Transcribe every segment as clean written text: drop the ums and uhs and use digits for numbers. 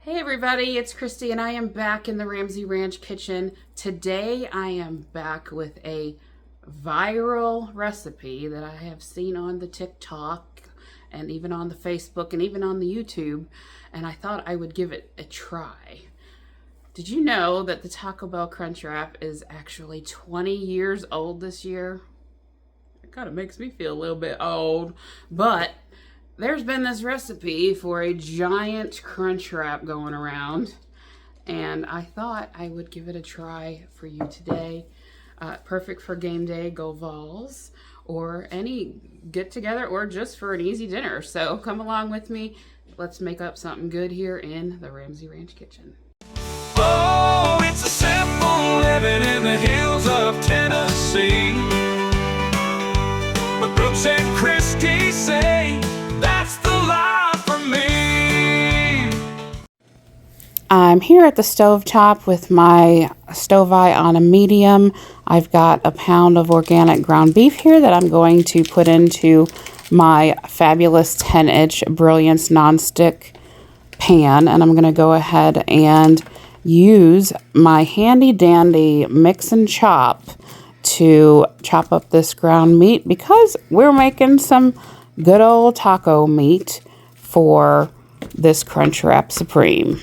Hey everybody, it's Christy and I am back in the Ramsey Ranch kitchen. Today I am back with a viral recipe that I have seen on the TikTok and even on the Facebook and even on the YouTube, and I thought I would give it a try. Did you know that the Taco Bell Crunchwrap is actually 20 years old this year? It kind of makes me feel a little bit old, but there's been this recipe for a giant crunch wrap going around, and I thought I would give it a try for you today. Perfect for game day, go Vols, or any get together, or just for an easy dinner. So come along with me. Let's make up something good here in the Ramsey Ranch kitchen. Oh, it's a simple living in the hills of Tennessee. But Brooks and Christy say that's the life for me. I'm here at the stovetop with my stove eye on a medium. I've got a pound of organic ground beef here that I'm going to put into my fabulous 10-inch Brilliance nonstick pan, and I'm going to go ahead and use my handy dandy mix and chop to chop up this ground meat because we're making some good old taco meat for this Crunchwrap Supreme.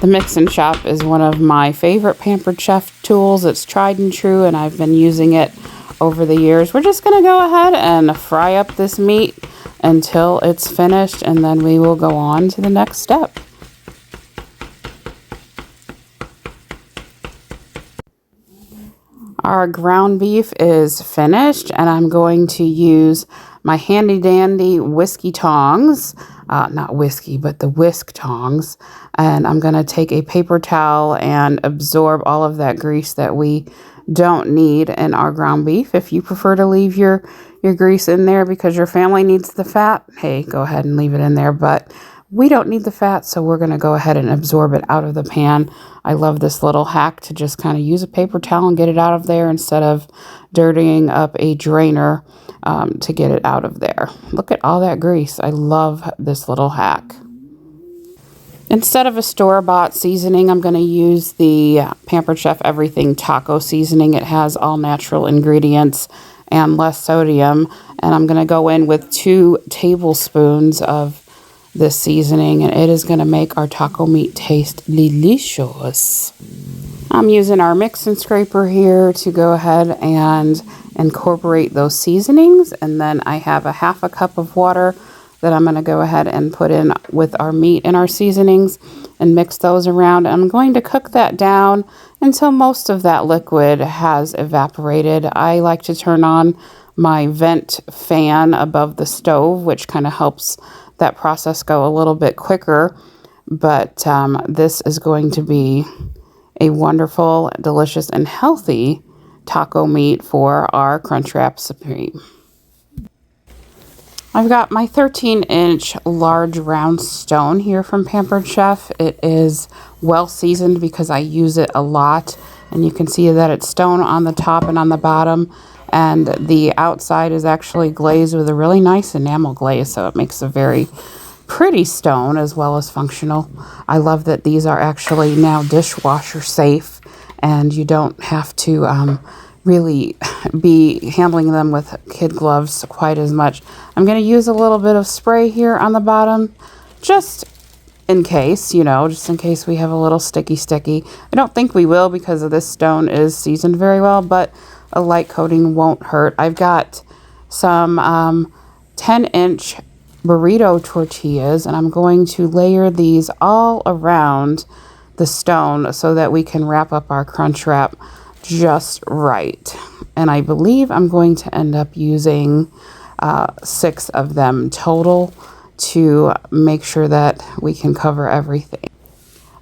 The mix and chop is one of my favorite Pampered chef tools. It's tried and true, and I've been using it over the years. We're just going to go ahead and fry up this meat until it's finished, and then we will go on to the next step. Our ground beef is finished, and I'm going to use my handy dandy whiskey tongs, not whiskey, but the whisk tongs, and I'm going to take a paper towel and absorb all of that grease that we don't need in our ground beef. If you prefer to leave your grease in there because your family needs the fat, hey, go ahead and leave it in there, but we don't need the fat, so we're going to go ahead and absorb it out of the pan. I love this little hack to just kind of use a paper towel and get it out of there instead of dirtying up a drainer to get it out of there. Look at all that grease. I love this little hack. Instead of a store-bought seasoning, I'm going to use the Pampered Chef Everything Taco Seasoning. It has all natural ingredients and less sodium, and I'm going to go in with 2 tablespoons of this seasoning, and it is going to make our taco meat taste delicious. I'm using our mix and scraper here to go ahead and incorporate those seasonings, and then I have a half a cup of water that I'm going to go ahead and put in with our meat and our seasonings and mix those around. I'm going to cook that down until most of that liquid has evaporated. I like to turn on my vent fan above the stove, which kind of helps that process go a little bit quicker, but this is going to be a wonderful, delicious, and healthy taco meat for our Crunchwrap Supreme. I've got my 13-inch large round stone here from Pampered Chef. It is well seasoned because I use it a lot, and you can see that it's stone on the top and on the bottom, and the outside is actually glazed with a really nice enamel glaze, so it makes a very pretty stone as well as functional. I love that these are actually now dishwasher safe, and you don't have to really be handling them with kid gloves quite as much. I'm going to use a little bit of spray here on the bottom, just in case, just in case we have a little sticky. I don't think we will because this stone is seasoned very well, but a light coating won't hurt. I've got some 10-inch burrito tortillas, and I'm going to layer these all around the stone so that we can wrap up our crunch wrap just right. And I believe I'm going to end up using 6 of them total to make sure that we can cover everything.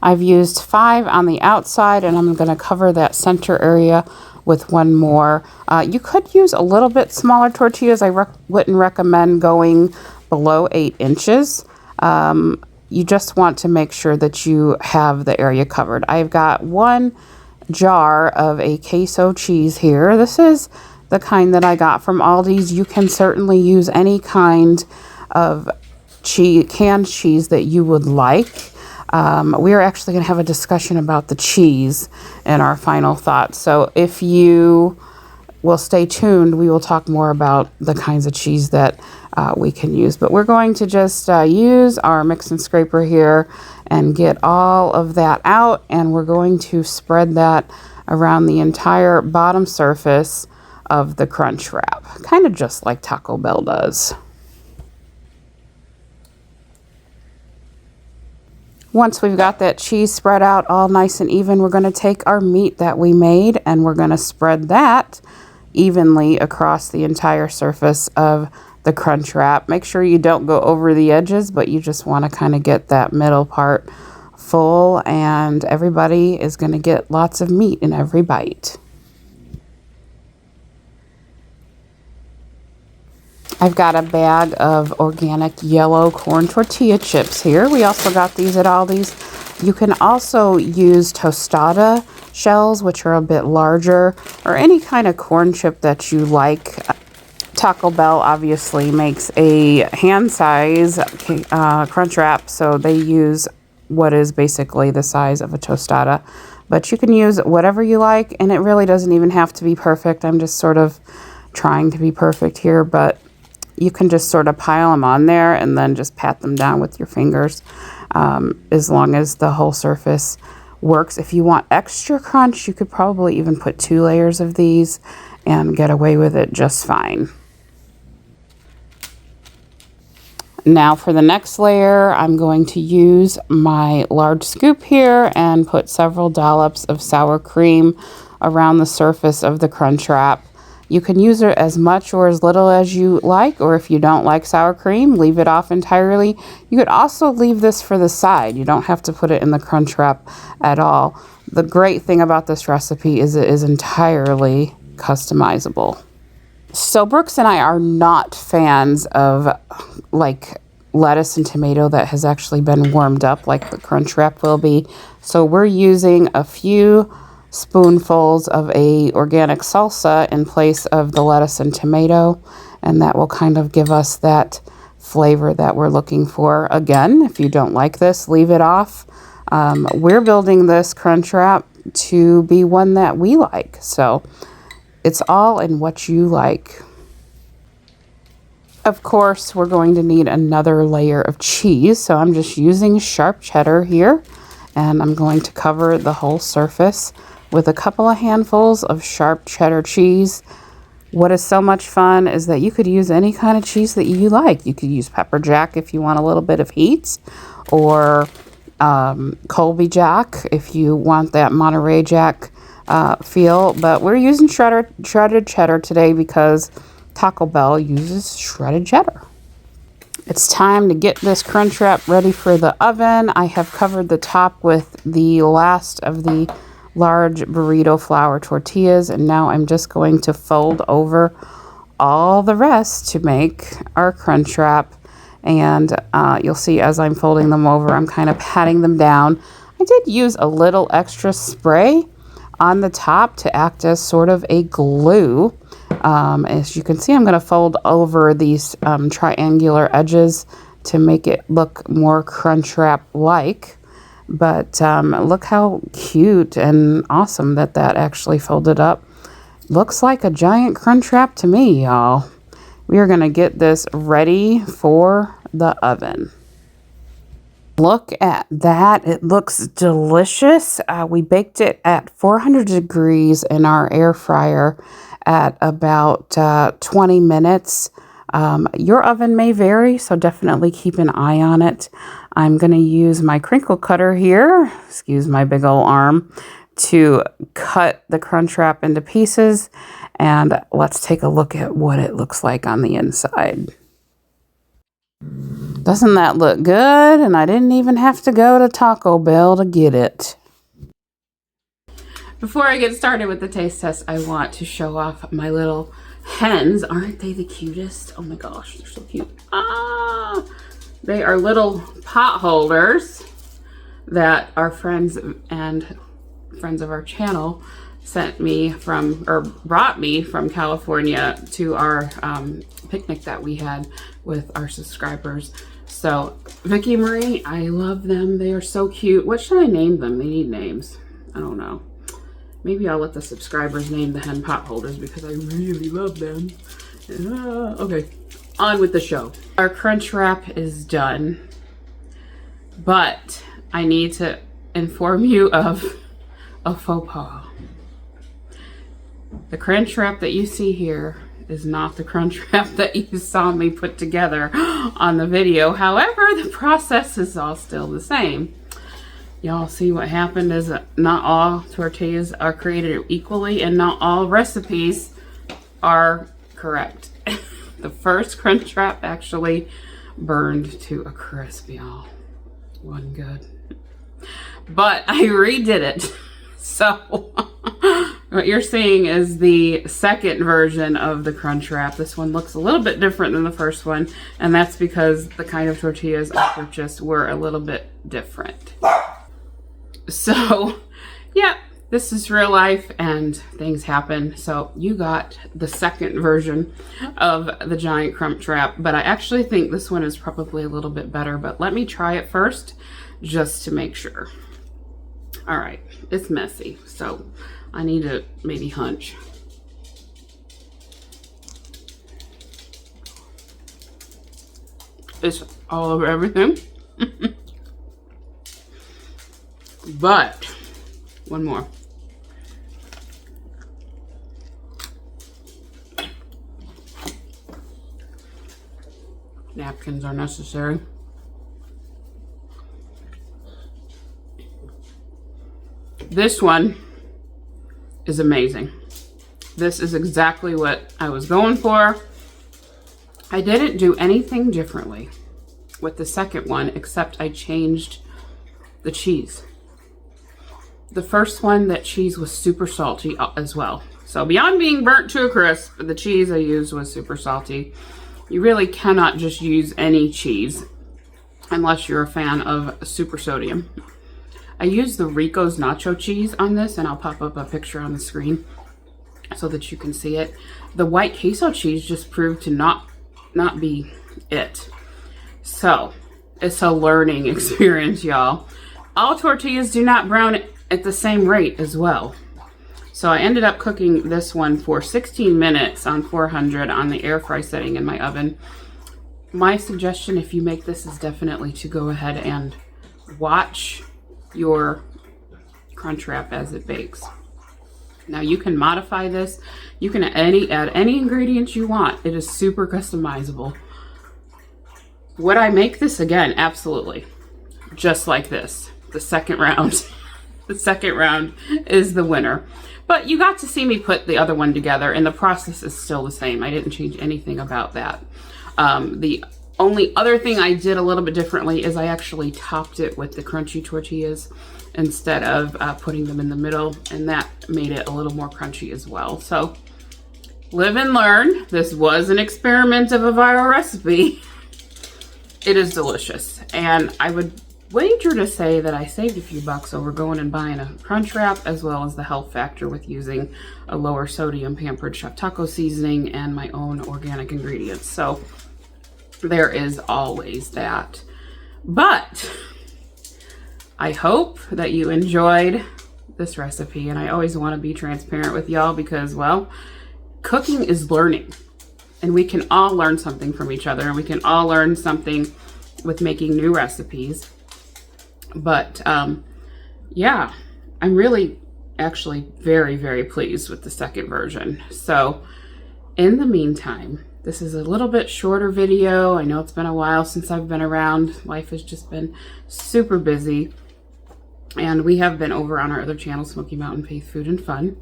I've used 5 on the outside, and I'm going to cover that center area with 1 more. You could use a little bit smaller tortillas. I wouldn't recommend going below 8 inches. You just want to make sure that you have the area covered. I've got 1 jar of a queso cheese here. This is the kind that I got from Aldi's. You can certainly use any kind of cheese, canned cheese that you would like. We are actually going to have a discussion about the cheese in our final thoughts. So if you will stay tuned, we will talk more about the kinds of cheese that we can use. But we're going to just use our mix and scraper here and get all of that out. And we're going to spread that around the entire bottom surface of the crunch wrap, kind of just like Taco Bell does. Once we've got that cheese spread out all nice and even, we're going to take our meat that we made and we're going to spread that evenly across the entire surface of the crunch wrap. Make sure you don't go over the edges, but you just want to kind of get that middle part full, and everybody is going to get lots of meat in every bite. I've got a bag of organic yellow corn tortilla chips here. We also got these at Aldi's. You can also use tostada shells, which are a bit larger, or any kind of corn chip that you like. Taco Bell obviously makes a hand size crunch wrap, so they use what is basically the size of a tostada. But you can use whatever you like, and it really doesn't even have to be perfect. I'm just sort of trying to be perfect here, but you can just sort of pile them on there and then just pat them down with your fingers, as long as the whole surface works. If you want extra crunch, you could probably even put 2 layers of these and get away with it just fine. Now for the next layer, I'm going to use my large scoop here and put several dollops of sour cream around the surface of the crunch wrap. You can use it as much or as little as you like, or if you don't like sour cream, leave it off entirely. You could also leave this for the side. You don't have to put it in the crunch wrap at all. The great thing about this recipe is it is entirely customizable. So Brooks and I are not fans of like lettuce and tomato that has actually been warmed up like the crunch wrap will be. So we're using a few spoonfuls of a organic salsa in place of the lettuce and tomato, and that will kind of give us that flavor that we're looking for. Again, if you don't like this, leave it off. We're building this crunch wrap to be one that we like, so it's all in what you like. Of course, we're going to need another layer of cheese, so I'm just using sharp cheddar here, and I'm going to cover the whole surface with a couple of handfuls of sharp cheddar cheese. What is so much fun is that you could use any kind of cheese that you like. You could use pepper jack if you want a little bit of heat, or Colby Jack if you want that Monterey Jack feel. But we're using shredded cheddar today because Taco Bell uses shredded cheddar. It's time to get this crunch wrap ready for the oven. I have covered the top with the last of the large burrito flour tortillas, and now I'm just going to fold over all the rest to make our crunch wrap. And you'll see as I'm folding them over, I'm kind of patting them down. I did use a little extra spray on the top to act as sort of a glue. As you can see, I'm going to fold over these triangular edges to make it look more crunch wrap like. But look how cute and awesome that actually folded up. Looks like a giant crunch wrap to me, y'all. We are going to get this ready for the oven. Look at that. It looks delicious. We baked it at 400 degrees in our air fryer at about 20 minutes. Your oven may vary, so definitely keep an eye on it. I'm going to use my crinkle cutter here, excuse my big old arm, to cut the crunch wrap into pieces, and let's take a look at what it looks like on the inside. Doesn't that look good? And I didn't even have to go to Taco Bell to get it. Before I get started with the taste test, I want to show off my little hens. Aren't they the cutest? Oh my gosh, they're so cute. They are little pot holders that our friends and friends of our channel sent me from, or brought me from California to our picnic that we had with our subscribers. So Vicky Marie, I love them. They are so cute. What should I name them? They need names. I don't know. Maybe I'll let the subscribers name the hen pot holders because I really love them. Okay, on with the show. Our crunch wrap is done, but I need to inform you of a faux pas. The crunch wrap that you see here is not the crunch wrap that you saw me put together on the video. However, the process is all still the same. Y'all see what happened is that not all tortillas are created equally and not all recipes are correct. The first crunch wrap actually burned to a crisp, y'all. Wasn't good. But I redid it. So what you're seeing is the second version of the crunch wrap. This one looks a little bit different than the first one, and that's because the kind of tortillas I purchased were a little bit different. So, yeah, this is real life and things happen. So you got the second version of the giant crunch wrap, but I actually think this one is probably a little bit better, but let me try it first just to make sure. All right, it's messy, so I need to maybe hunch. It's all over everything. But one more. Napkins are necessary. This one is amazing. This is exactly what I was going for. I didn't do anything differently with the second one except I changed the cheese. The first one, that cheese was super salty as well. So beyond being burnt to a crisp, the cheese I used was super salty. You really cannot just use any cheese unless you're a fan of super sodium. I used the Ricos Nacho Cheese on this, and I'll pop up a picture on the screen so that you can see it. The white queso cheese just proved to not be it. So it's a learning experience, y'all. All tortillas do not brown at the same rate as well. So I ended up cooking this one for 16 minutes on 400 on the air fry setting in my oven. My suggestion, if you make this, is definitely to go ahead and watch your crunch wrap as it bakes. Now you can modify this. You can add any ingredients you want. It is super customizable. Would I make this again? Absolutely. Just like this. The second round. The second round is the winner. But you got to see me put the other one together, and the process is still the same. I didn't change anything about that. The only other thing I did a little bit differently is I actually topped it with the crunchy tortillas instead of putting them in the middle, and that made it a little more crunchy as well. So live and learn. This was an experiment of a viral recipe. It is delicious, and I would wager to say that I saved a few bucks over going and buying a crunch wrap, as well as the health factor with using a lower sodium Pampered chef taco seasoning and my own organic ingredients. So there is always that. But I hope that you enjoyed this recipe, and I always want to be transparent with y'all because, well, cooking is learning, and we can all learn something from each other, and we can all learn something with making new recipes. But yeah, I'm really actually very, very pleased with the second version. So in the meantime, this is a little bit shorter video. I know it's been a while since I've been around. Life has just been super busy. And we have been over on our other channel, Smoky Mountain Faith Food and Fun,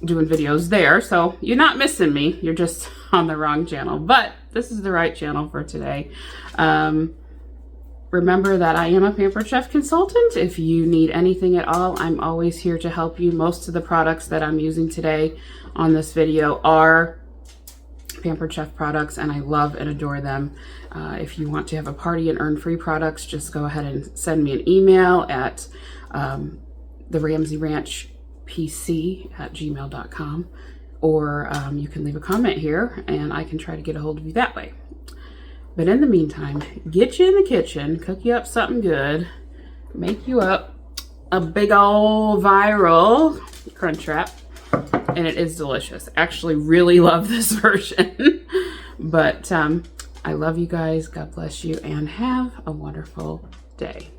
doing videos there. So you're not missing me. You're just on the wrong channel. But this is the right channel for today. Remember that I am a Pampered Chef consultant. If you need anything at all, I'm always here to help you. Most of the products that I'm using today on this video are Pampered Chef products, and I love and adore them. If you want to have a party and earn free products, just go ahead and send me an email at theramseyranchpc@gmail.com, or you can leave a comment here and I can try to get a hold of you that way. But in the meantime, get you in the kitchen, cook you up something good, make you up a big old viral Crunchwrap, and it is delicious. Actually really love this version. But I love you guys. God bless you, and have a wonderful day.